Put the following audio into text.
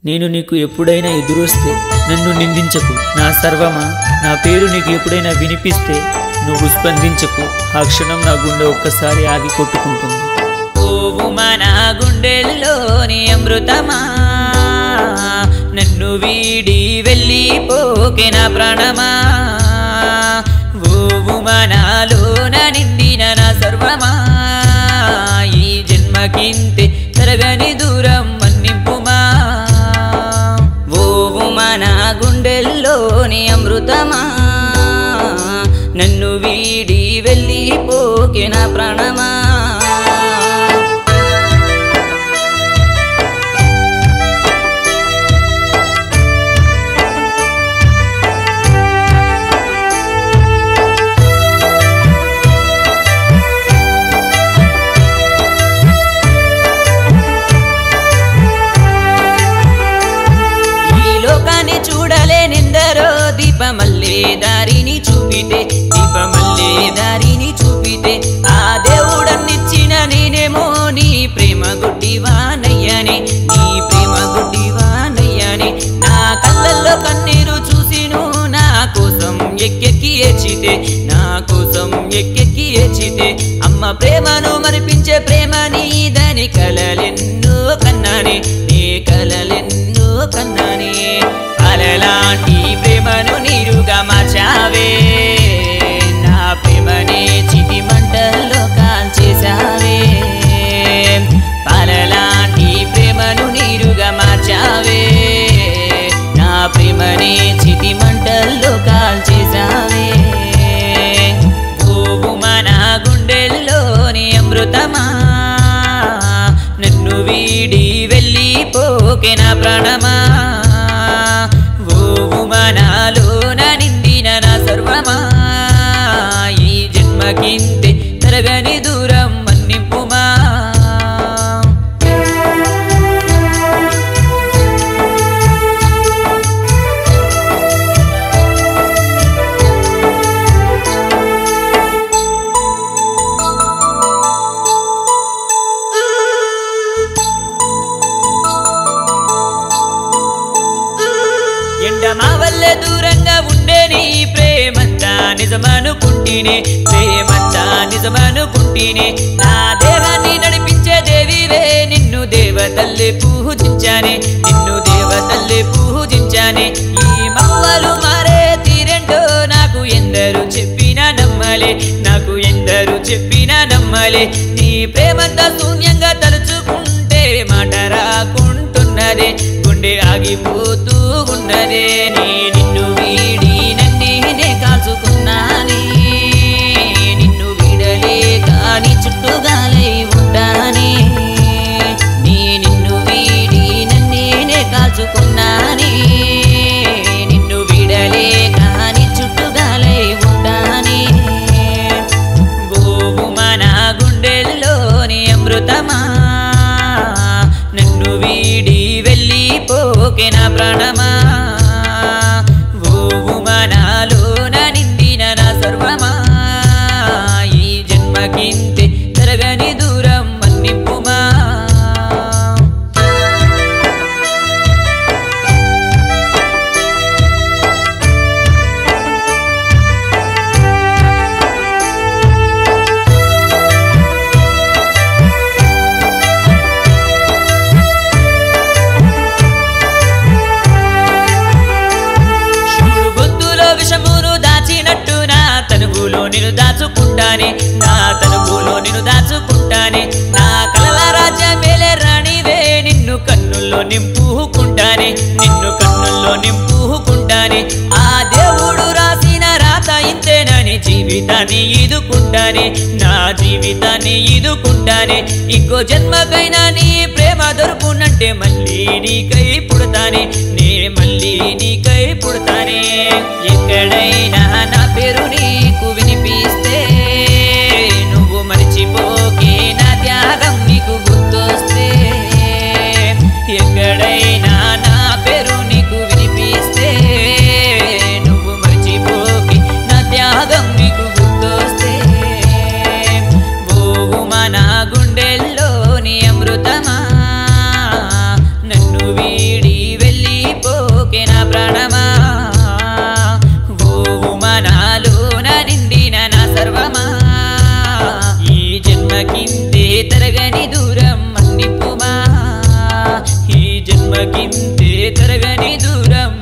నేను నీకు ఎప్పుడైనా ఎదురొస్తే నన్ను నిందించకు. నా సర్వమా, నా పేరు నీకు ఎప్పుడైనా వినిపిస్తే నువ్వు స్పందించకు. ఆ క్షణం నా గుండె ఒక్కసారి ఆగి కొట్టుకుంటుంది. ఓవుమా నా గుండెల్లోని అమృతమా, నన్ను వీడి వెళ్ళిపోకే నా ప్రాణమా. ఓవుమా నాలోన నిండిన నా సర్వమా, ఈ జన్మకింతే తరగని దూరం మన్నింపుమా. ఓవుమా నా గుండెల్లోని అమృతమా, నన్ను వీడి వెళ్ళిపోకే నా ప్రాణమా. చూడలేనిందరో దీపమల్లే దారిని చూపితే, దీపమల్లే దారిని చూపితే, ఆ దేవుడన్నిచ్చిన నేనేమో నీ ప్రేమ గుడ్డివానయ్యనే, నీ ప్రేమ గుడ్డివానయ్యనే. నా కళ్ళల్లో కన్నీరు చూసిను నా కోసం ఎక్కెక్కి ఏచితే, నా కోసం ఎక్కెక్కి ఏచితే, అమ్మ ప్రేమను మరిపించే ప్రేమ నీదని కలలెన్నో కన్నానే, నీ కలలెన్నో కన్నానే. అలలాంటి ప్రేమను నీరుగా మార్చావే, నా ప్రేమనే చితి మంటల్లో కాల్చేసావే. పాలలాంటి ప్రేమను నీరుగా మార్చావే, నా ప్రేమనే చితి మంటల్లో కాల్చేసావే. ఓవుమా నా గుండెల్లోని అమృతమా, నన్ను వీడి వెళ్ళిపోకే నా ప్రాణమా. ఓవుమా నాలోన నిండిన నా సర్వమా, ఈ జన్మకింతే తరగని దూరం మన్నింపుమా. ఎండమా వల్లే దూరంగా ఉండే నీ ప్రేమంతా నిజమనుకుంటేనే, ప్రేమంతా నిజమనుకుంటేనే. నా దేహాన్ని నడిపించే దేవివే, నిన్ను దేవతల్లే పూజించానే, నిన్ను దేవతల్లే పూజించానే. ఈ మవ్వలు మారే తీరెంటో నాకు ఎందరు చెప్పినా నమ్మలే, నాకు ఎందరు చెప్పినా నమ్మలే. నీ ప్రేమంతా శూన్యంగా తలుచుకుంటే మాట రాకుంటున్నదే, గుండె ఆగిపోతూ ఉన్నదే. నీ నిన్ను వీడి నన్నే కాల్చుకున్నానే, నిన్ను వీడలేక నీ చుట్టుగాలై ఉంటానే. నీ నిన్ను వీడి నన్నే కాల్చుకున్నానే, నిన్ను వీడలేక నీ చుట్టుగాలై ఉంటానే. ఓవుమా నా గుండెల్లోని అమృతమా, నన్ను వీడి వెళ్ళిపోకే నా ప్రాణమా. ఓవుమా నాలోన నిండిన నా సర్వమా, ఈ జన్మకింతే తరగని దూరం మన్నింపుమా. విషమును దాచినట్టు నా తనువులో నిన్ను దాచుకుంటానే, నా తనువులో నిన్ను దాచుకుంటానే. నా కలల రాజ్యమేలే రాణివే, నిన్ను కన్నుల్లో నింపుకుంటానే, నిన్ను కన్నుల్లో నింపుకుంటానే. ఆ దేవుడు రాసిన రాత ఇంతేనని జీవితాన్ని ఈదుకుంటానే, నా జీవితాన్ని ఈదుకుంటానే. ఇంకో జన్మకైనా నీ ప్రేమ దొరుకునంటే మళ్ళీ నీకై పుడతానే, నే మళ్ళీ నీకై పుడతానే. ఎక్కడైనా నా పేరు నీకు వినిపిస్తే నువ్వు మరిచిపోకే, నా త్యాగం నీకు గుర్తొస్తే. ఎక్కడైనా నా పేరు నీకు వినిపిస్తే నువ్వు మరిచిపోకే, నా త్యాగం నీకు గుర్తొస్తే. ఓవుమా నా గుండెల్లోని అమృతమా, నన్ను వీడి జన్మకింతే తరగని దూరం మన్నిపుమా ఈ జన్మకింతే తరగని దూరం